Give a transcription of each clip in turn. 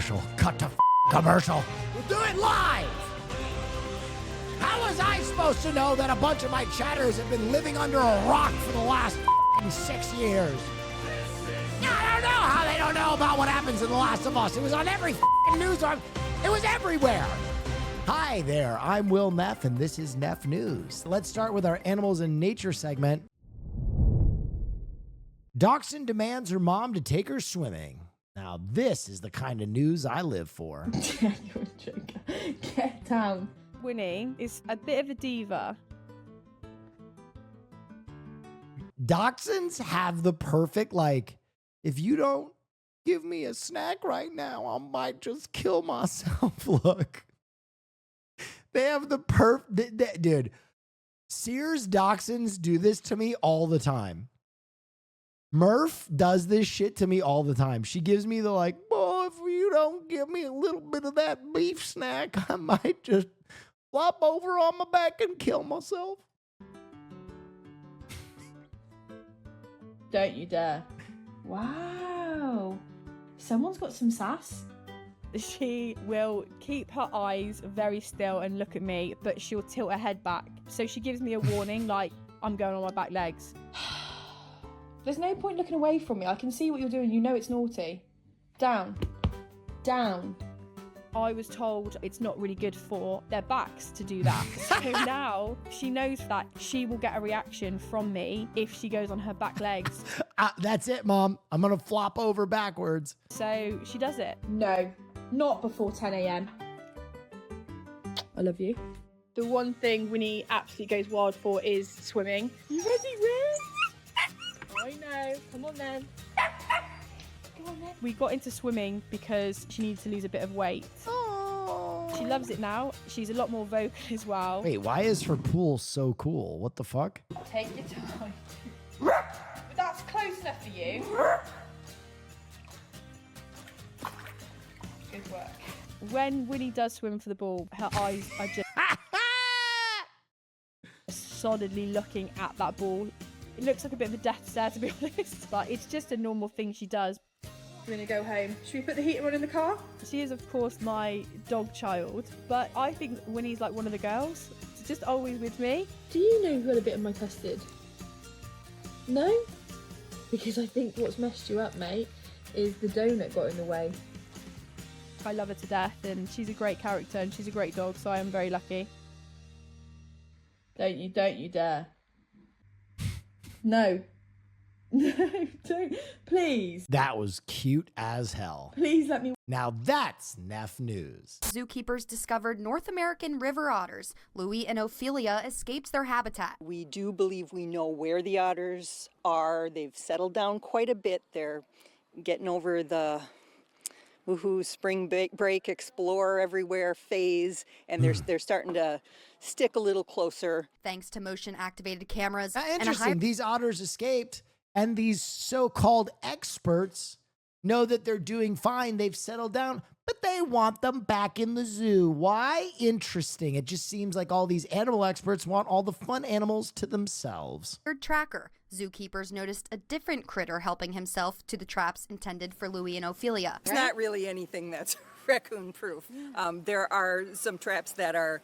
commercial. Cut to commercial. We'll do it live. How was I supposed to know that a bunch of my chatters have been living under a rock for the last 6 years? I don't know how they don't know about what happens in The Last of Us. It was on every news. It was everywhere. Hi there, I'm Will Neff, and this is Neff News. Let's start with our Animals in Nature segment. Dachshund demands her mom to take her swimming. Now, this is the kind of news I live for. You're a joker. Get down. Winnie is a bit of a diva. Dachshunds have the perfect, if you don't give me a snack right now, I might just kill myself look. They have the dude, Sears Dachshunds do this to me all the time. Murph does this shit to me all the time. She gives me the boy, if you don't give me a little bit of that beef snack, I might just flop over on my back and kill myself. Don't you dare. Wow. Someone's got some sass. She will keep her eyes very still and look at me, but she'll tilt her head back. So she gives me a warning, I'm going on my back legs. There's no point looking away from me. I can see what you're doing. You know it's naughty. Down. Down. I was told it's not really good for their backs to do that. So now she knows that she will get a reaction from me if she goes on her back legs. That's it, Mom. I'm going to flop over backwards. So she does it. No, not before 10 a.m. I love you. The one thing Winnie absolutely goes wild for is swimming. You ready, Will? I know. Come on then. We got into swimming because she needs to lose a bit of weight. Oh. She loves it now. She's a lot more vocal as well. Wait, why is her pool so cool? What the fuck? Take your time. But that's close enough for you. Good work. When Winnie does swim for the ball, her eyes are just solidly looking at that ball. It looks like a bit of a death stare, to be honest, but it's just a normal thing she does. We're gonna go home. Should we put the heater on in the car? She is, of course, my dog child, but I think Winnie's like one of the girls. She's just always with me. Do you know who had a bit of my custard? No? Because I think what's messed you up, mate, is the donut got in the way. I love her to death, and she's a great character, and she's a great dog, so I am very lucky. Don't you dare. No. No, don't. Please. That was cute as hell. Please let me. Now that's Neff News. Zookeepers discovered North American river otters. Louie and Ophelia escaped their habitat. We do believe we know where the otters are. They've settled down quite a bit. They're getting over the woohoo spring break explore everywhere phase, and they're starting to stick a little closer. Thanks to motion activated cameras. Interesting. These otters escaped, and these so-called experts know that they're doing fine. They've settled down, but they want them back in the zoo. Why? Interesting. It just seems like all these animal experts want all the fun animals to themselves. Tracker. Zookeepers noticed a different critter helping himself to the traps intended for Louie and Ophelia. It's not really anything that's raccoon-proof. There are some traps that are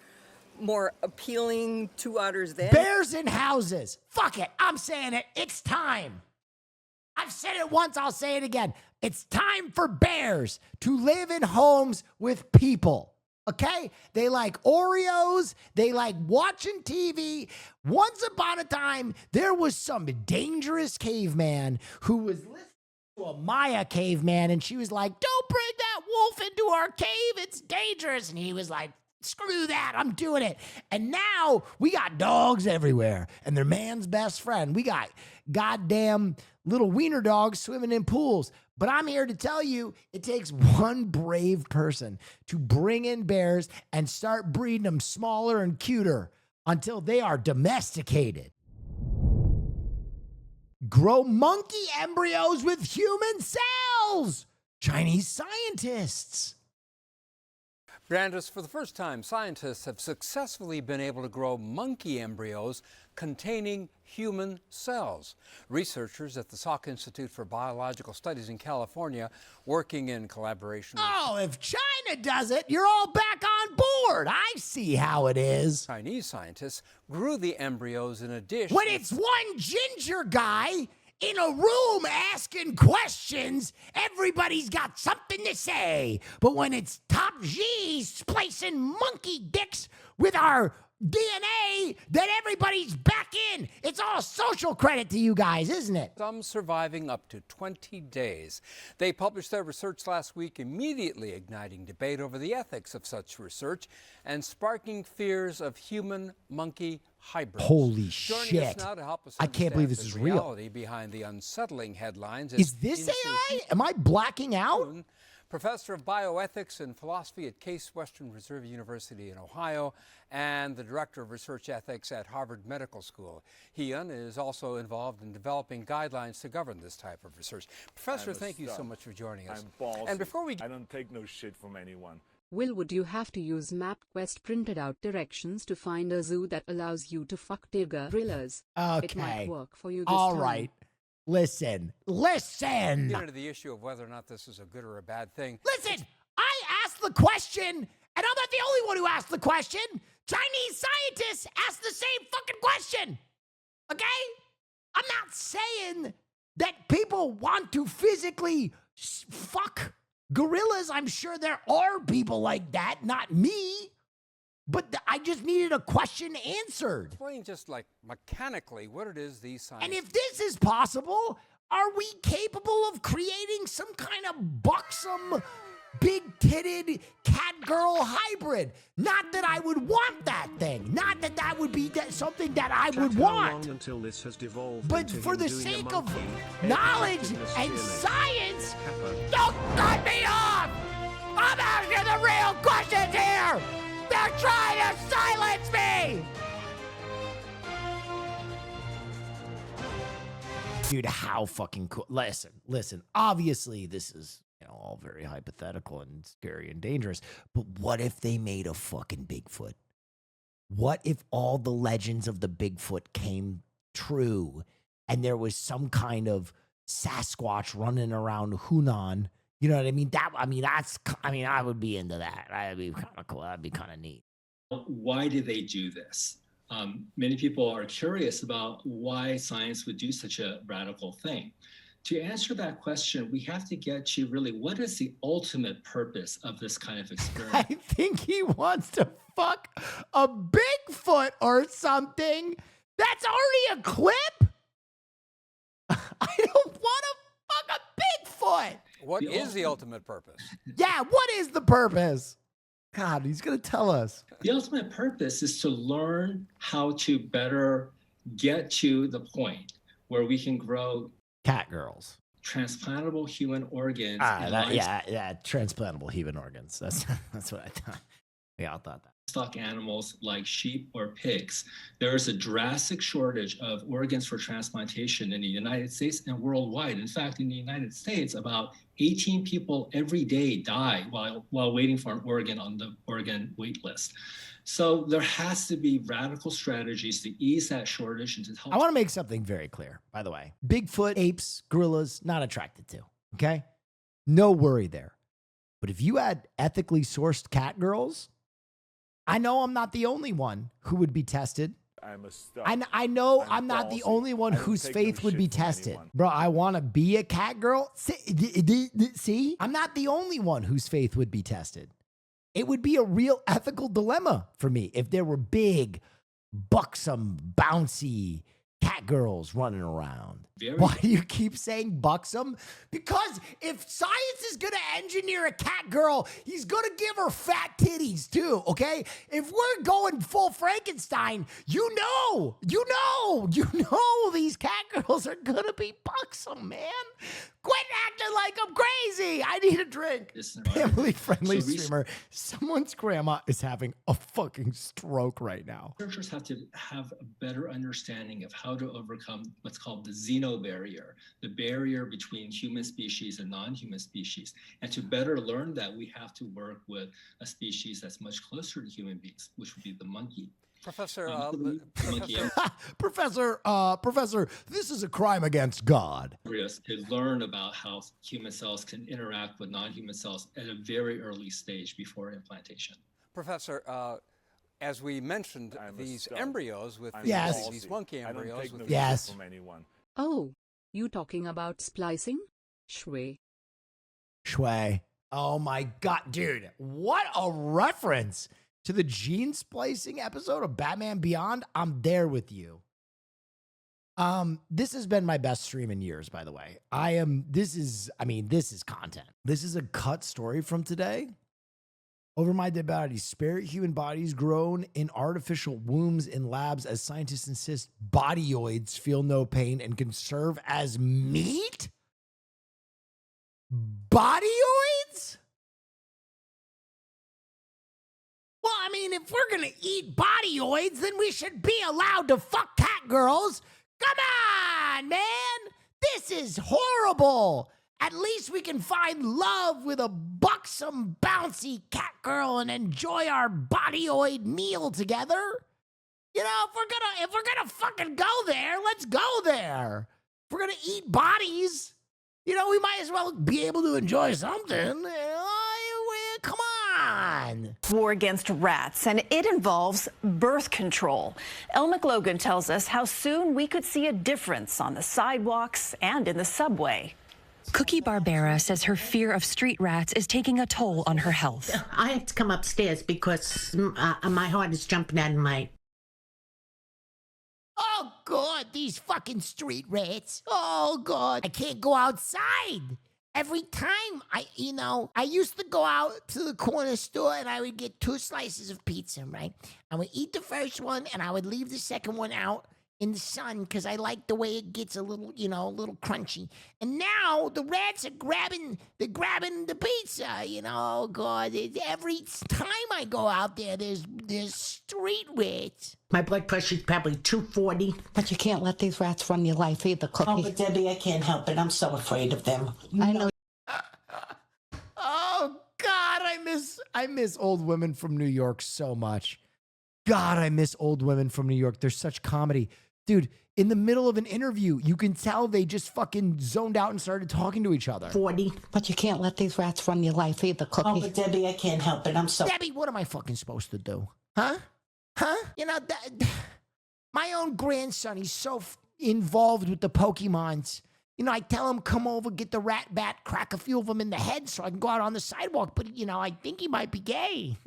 more appealing to otters than... Bears in houses. Fuck it. I'm saying it. It's time. I've said it once. I'll say it again. It's time for bears to live in homes with people. Okay? They like Oreos. They like watching TV. Once upon a time, there was some dangerous caveman who was listening to a Maya caveman, and she was like, "Don't bring that wolf into our cave. It's dangerous." And he was like, "Screw that, I'm doing it." And now we got dogs everywhere, and they're man's best friend. We got goddamn little wiener dogs swimming in pools. But I'm here to tell you, it takes one brave person to bring in bears and start breeding them smaller and cuter until they are domesticated. Grow monkey embryos with human cells. Chinese scientists. Brandis, for the first time, scientists have successfully been able to grow monkey embryos containing human cells. Researchers at the Salk Institute for Biological Studies in California, working in collaboration with Oh, if China does it, you're all back on board. I see how it is. Chinese scientists, grew the embryos in a dish. When it's one ginger guy in a room asking questions, everybody's got something to say. But when it's Top G splicing monkey dicks with our DNA, then everybody's back in. It's all social credit to you guys, isn't it? Some surviving up to 20 days. They published their research last week, immediately igniting debate over the ethics of such research and sparking fears of human-monkey hybrids. Holy Joining us shit. now to help us I can't believe this understand is the real. reality behind the unsettling headlines Is this AI? Am I blacking out? Professor of Bioethics and Philosophy at Case Western Reserve University in Ohio, and the Director of Research Ethics at Harvard Medical School. Ian is also involved in developing guidelines to govern this type of research. Professor, thank you so much for joining us. I'm ballsy. And before we I don't take no shit from anyone. Will, would you have to use MapQuest printed out directions to find a zoo that allows you to fuck tiger gorillas? It might Okay. work for you this All time. right. Listen. get into the issue of whether or not this is a good or a bad thing. Listen, I asked the question, and I'm not the only one who asked the question. Chinese scientists asked the same fucking question. Okay? I'm not saying that people want to physically fuck gorillas. I'm sure there are people like that, not me. But I just needed a question answered. Explain just like mechanically what it is these scientists. And if this is possible, are we capable of creating some kind of buxom, big-titted cat-girl hybrid? Not that I would want that thing. Not that that would be something that I would want. Until this has devolved But into for him the doing a sake of monkey, knowledge education is and fearless. science, Kappa. don't cut me off! I'm asking the real questions here! They're trying to silence me! Dude, how fucking cool. Listen. Obviously, this is all very hypothetical and scary and dangerous. But what if they made a fucking Bigfoot? What if all the legends of the Bigfoot came true and there was some kind of Sasquatch running around Hunan? You know what I mean? I would be into that. That'd be kind of cool. That'd be kind of neat. Why did they do this? Many people are curious about why science would do such a radical thing. To answer that question, we have to get to really what is the ultimate purpose of this kind of experiment? I think he wants to fuck a Bigfoot or something. That's already a clip. I don't want to fuck a Bigfoot. What is the ultimate purpose? Yeah, what is the purpose? God, he's going to tell us. The ultimate purpose is to learn how to better get to the point where we can grow catgirls, transplantable human organs. Transplantable human organs. That's what I thought. Yeah, I thought that. Stock animals like sheep or pigs. There is a drastic shortage of organs for transplantation in the United States and worldwide. In fact, in the United States, about 18 people every day die while waiting for an organ on the organ wait list. So there has to be radical strategies to ease that shortage and to help. I want to make something very clear, by the way. Bigfoot, apes, gorillas, not attracted to, okay? No worry there. But if you had ethically sourced catgirls, I know I'm not the only one who would be tested. I'm a stud. I know I'm not the only one whose faith would be tested. Bro, I want to be a catgirl. See? I'm not the only one whose faith would be tested. It would be a real ethical dilemma for me if there were big, buxom, bouncy catgirls running around. Why do you keep saying buxom? Because if science is going to engineer a cat girl, he's going to give her fat titties too, okay? If we're going full Frankenstein, you know these cat girls are going to be buxom, man. Quit acting like I'm crazy. I need a drink. Family-friendly streamer. Someone's grandma is having a fucking stroke right now. Researchers have to have a better understanding of how how to overcome what's called the xeno barrier, the barrier between human species and non-human species. And to better learn that, we have to work with a species that's much closer to human beings, which would be the monkey. Professor, Professor, this is a crime against God. To learn about how human cells can interact with non-human cells at a very early stage before implantation. Professor, as we mentioned, these embryos with these monkey embryos. From anyone. Oh, you talking about splicing? Shui. Oh my God, dude, what a reference to the gene splicing episode of Batman Beyond. I'm there with you. This has been my best stream in years, by the way. This is content. This is a cut story from today. Over my dead bodies, spare human bodies grown in artificial wombs in labs as scientists insist bodyoids feel no pain and can serve as meat? Bodyoids? Well, I mean, if we're gonna eat bodyoids, then we should be allowed to fuck catgirls. Come on, man! This is horrible! At least we can find love with a buxom, bouncy catgirl and enjoy our bodyoid meal together. You know, if we're gonna fucking go there, let's go there. If we're gonna eat bodies, you know, we might as well be able to enjoy something. Come on. War against rats, and it involves birth control. Elle McLogan tells us how soon we could see a difference on the sidewalks and in the subway. Cookie Barbera says her fear of street rats is taking a toll on her health. I have to come upstairs because my heart is jumping out of my... Oh, God, these fucking street rats. Oh, God. I can't go outside. Every time I used to go out to the corner store and I would get 2 slices of pizza, right? I would eat the first one and I would leave the second one out in the sun because I like the way it gets a little crunchy. And now the rats are grabbing the pizza, Oh, God. Every time I go out there, there's street rats. My blood pressure's probably 240. But you can't let these rats run your life either, Cookie. Oh, but Debbie, I can't help it. I'm so afraid of them. I know. Oh, God, I miss old women from New York so much. God, I miss old women from New York. They're such comedy. Dude, in the middle of an interview, you can tell they just fucking zoned out and started talking to each other. 40. But you can't let these rats run your life either, Cookie. Oh, but Debbie, I can't help it. I'm so... Debbie, what am I fucking supposed to do? Huh? My own grandson, he's so involved with the Pokemons. I tell him, come over, get the rat bat, crack a few of them in the head so I can go out on the sidewalk. But, I think he might be gay.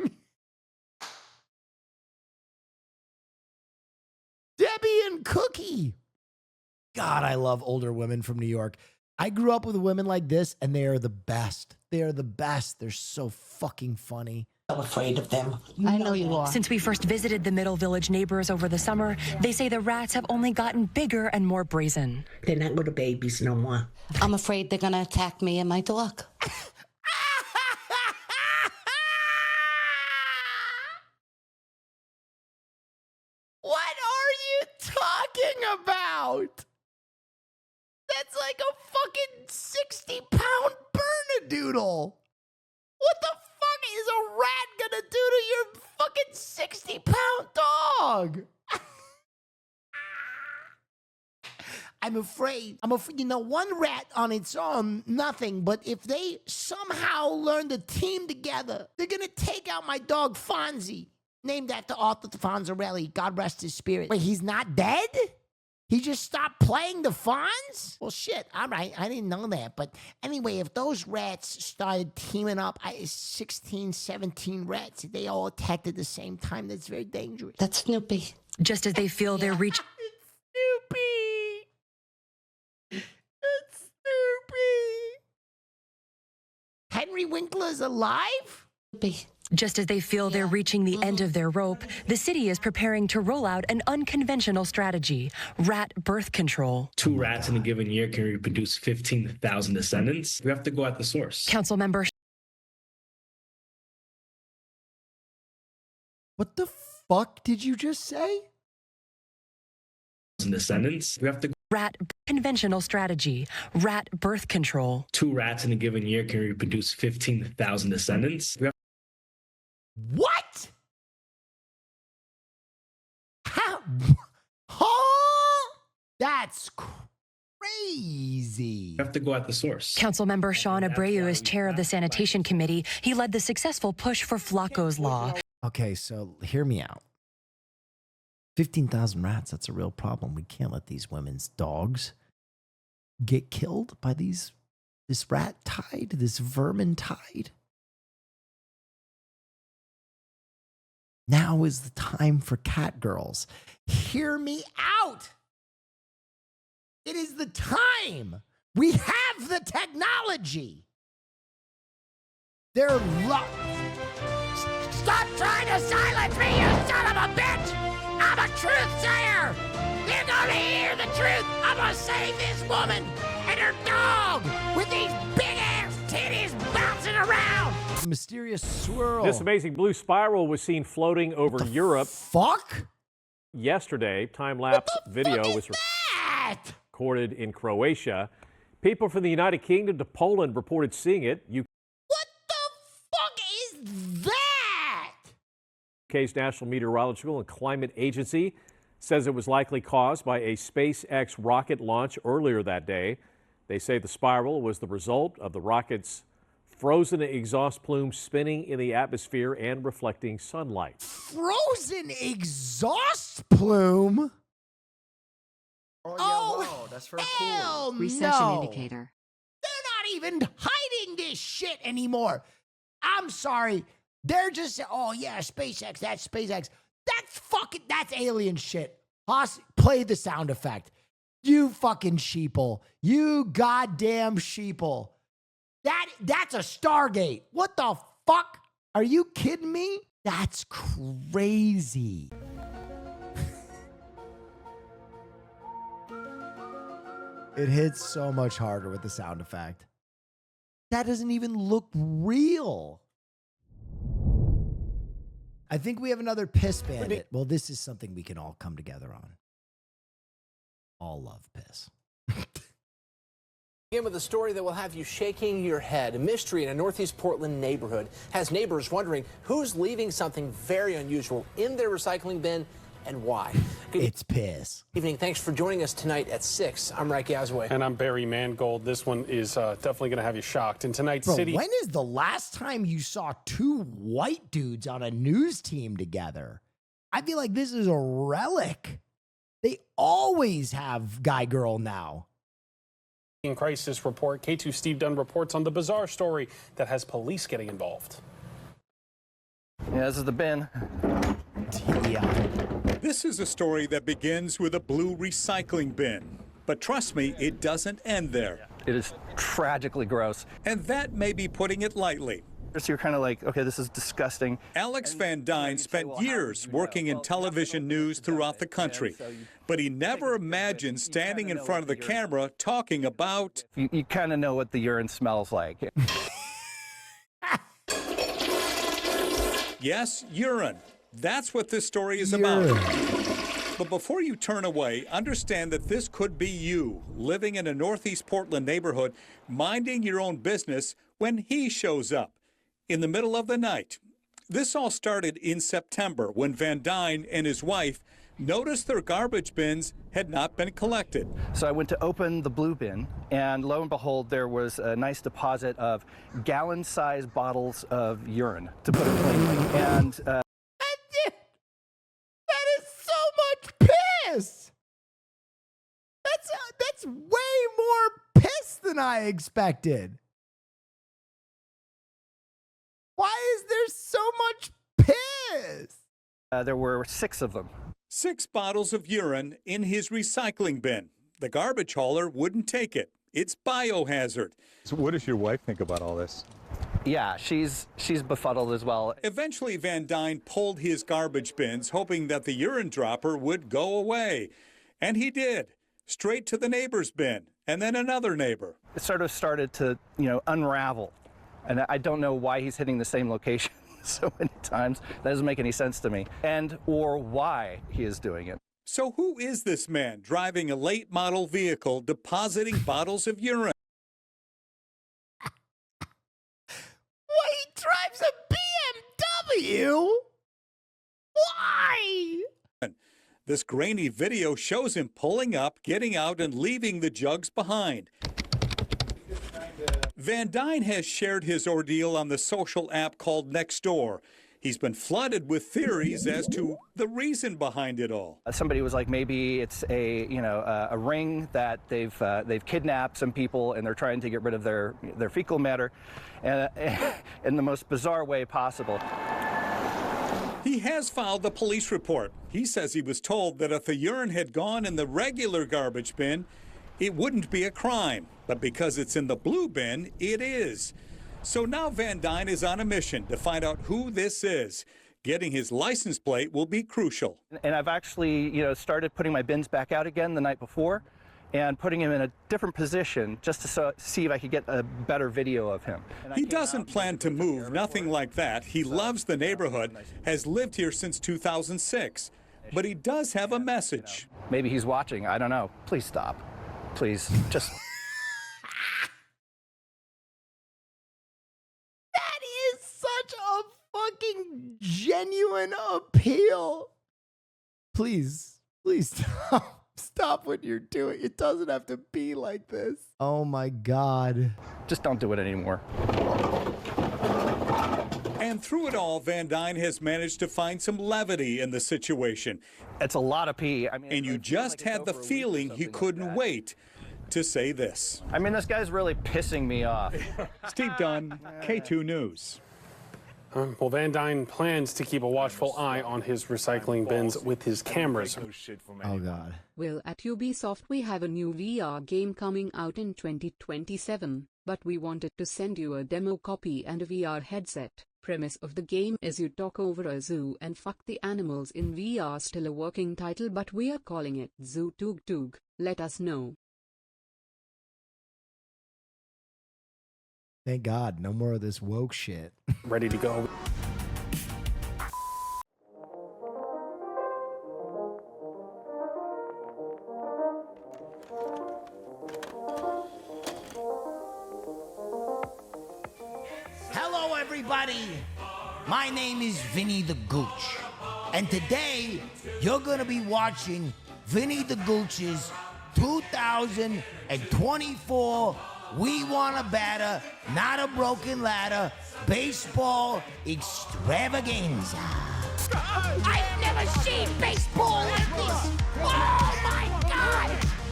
Debbie and Cookie. God, I love older women from New York. I grew up with women like this, and they are the best. They are the best. They're so fucking funny. So afraid of them. I know you are. Since we first visited the Middle Village neighbors over the summer, they say the rats have only gotten bigger and more brazen. They're not little babies no more. I'm afraid they're going to attack me and my dog. What are you talking about? That's like a fucking 60-pound Bernedoodle. What the fuck is a rat gonna do to your fucking 60-pound dog? I'm afraid, one rat on its own, nothing. But if they somehow learn to team together, they're gonna take out my dog Fonzie, named after Arthur Fonzarelli. God rest his spirit. Wait, he's not dead? He just stopped playing the Fonz? Well, shit. All right. I didn't know that. But anyway, if those rats started teaming up, 16, 17 rats, they all attacked at the same time. That's very dangerous. That's Snoopy. Just as they feel they're reaching... Snoopy. It's Snoopy. Henry Winkler's alive? Snoopy. Just as they feel they're reaching the end of their rope, the city is preparing to roll out an unconventional strategy, rat birth control. 2 rats in a given year can reproduce 15,000 descendants. We have to go at the source. Council member... What the fuck did you just say? descendants. We have to Rat conventional strategy. Rat birth control. 2 rats in a given year can reproduce 15,000 descendants. We have What? How? Huh? That's crazy. to go at the source. Councilmember Sean Abreu is chair of the sanitation committee. He led the successful push for Flacco's law. Okay, so hear me out. 15,000 rats, that's a real problem. We can't let these women's dogs get killed by this rat tide, this vermin tide. Now is the time for catgirls. Hear me out. It is the time. We have the technology. They're Stop trying to silence me, you son of a bitch! I'm a truth sayer! They're gonna hear the truth! I'm gonna save this woman and her dog with these big-ass titties bouncing around! Mysterious swirl. This amazing blue spiral was seen floating over Europe. Fuck? Yesterday, time-lapse video was recorded in Croatia. People from the United Kingdom to Poland reported seeing it. What the fuck is that? UK's National Meteorological and Climate Agency says it was likely caused by a SpaceX rocket launch earlier that day. They say the spiral was the result of the rocket's frozen exhaust plume spinning in the atmosphere and reflecting sunlight. Frozen exhaust plume? Oh, that's for hell Recession no. indicator. They're not even hiding this shit anymore. I'm sorry. They're just, oh yeah, SpaceX, that's SpaceX. That's alien shit. Hoss, play the sound effect. You fucking sheeple. You goddamn sheeple. That's a Stargate. What the fuck? Are you kidding me? That's crazy. It hits so much harder with the sound effect. That doesn't even look real. I think we have another piss bandit. Well, this is something we can all come together on. All love piss. Begin with a story that will have you shaking your head. A mystery in a Northeast Portland neighborhood has neighbors wondering who's leaving something very unusual in their recycling bin and why. It's piss. Good evening. Thanks for joining us tonight at 6. I'm Reich Yazway. And I'm Barry Mangold. This one is definitely going to have you shocked. In tonight's Bro, city. when is the last time you saw 2 white dudes on a news team together? I feel like this is a relic. They always have guy girl now. In crisis report, K2 Steve Dunn reports on the bizarre story that has police getting involved. Yeah, this is the bin. Yeah. This is a story that begins with a blue recycling bin. But trust me, it doesn't end there. It is tragically gross. And that may be putting it lightly. So you're kind of like, okay, this is disgusting. Alex Van Dyne spent years working in television news throughout the country, but he never imagined standing in front of the camera talking about... You kind of know what the urine smells like. Yes, urine. That's what this story is about. But before you turn away, understand that this could be you, living in a Northeast Portland neighborhood, minding your own business when he shows up in the middle of the night. This all started in September when Van Dyne and his wife noticed their garbage bins had not been collected. So I went to open the blue bin, and lo and behold, there was a nice deposit of gallon-sized bottles of urine, to put it plainly. And that is so much piss. That's way more piss than I expected. Why is there so much piss? there were 6 of them. 6 bottles of urine in his recycling bin. The garbage hauler wouldn't take it. It's biohazard. So what does your wife think about all this? Yeah, she's befuddled as well. Eventually, Van Dyne pulled his garbage bins, hoping that the urine dropper would go away. And he did. Straight to the neighbor's bin, and then another neighbor. It sort of started to, unravel. And I don't know why he's hitting the same location so many times. That doesn't make any sense to me. Or why he is doing it. So who is this man driving a late model vehicle depositing bottles of urine? Why he drives a BMW? Why? This grainy video shows him pulling up, getting out, and leaving the jugs behind. Van Dyne has shared his ordeal on the social app called Nextdoor. He's been flooded with theories as to the reason behind it all. Somebody was like, maybe it's a ring that they've kidnapped some people and they're trying to get rid of their fecal matter, in the most bizarre way possible. He has filed a police report. He says he was told that if the urine had gone in the regular garbage bin, it wouldn't be a crime. But because it's in the blue bin, it is. So now Van Dyne is on a mission to find out who this is. Getting his license plate will be crucial. And I've actually, started putting my bins back out again the night before and putting him in a different position just to see if I could get a better video of him. He doesn't plan to move, nothing like that. He loves the neighborhood, has lived here since 2006. But he does have a message. Maybe he's watching, I don't know. Please stop. Please, just... That is such a fucking genuine appeal. Please stop. Stop what you're doing. It doesn't have to be like this. Oh my God. Just don't do it anymore. And through it all, Van Dyne has managed to find some levity in the situation. It's a lot of pee. I mean, and you just had the feeling he couldn't wait to say this. I mean, this guy's really pissing me off. Steve Dunn, K2 News. Well, Van Dyne plans to keep a watchful eye on his recycling bins with his cameras. Oh, God. Well, at Ubisoft we have a new VR game coming out in 2027, but we wanted to send you a demo copy and a VR headset. Premise of the game is you talk over a zoo and fuck the animals in VR. Still a working title, but we are calling it Zoo Toog Toog. Let us know. Thank God, no more of this woke shit. Ready to go. Hello, everybody. My name is Vinnie the Gooch. And today, you're going to be watching Vinnie the Gooch's 2024 We Want a Batter, Not a Broken Ladder Baseball Extravaganza. I've never seen baseball like this. Oh my God!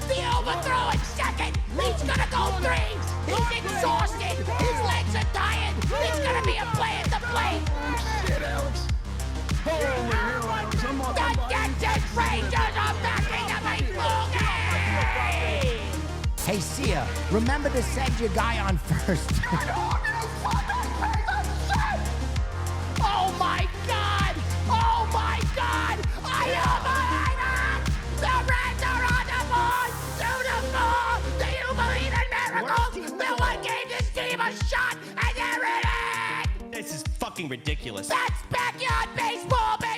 The overthrow at second. He's gonna go three. He's exhausted. His legs are tired. It's gonna be a play at the plate. Shit, Alex. Holy heroes! The Texas Rangers are back in the baseball game. Hey, Sia, remember to send your guy on first. Oh my God! Oh my God! I am the Reds are on the board! Beautiful! Do you believe in miracles? No one gave this team a shot, and they're in it! This is fucking ridiculous. That's backyard baseball, baby!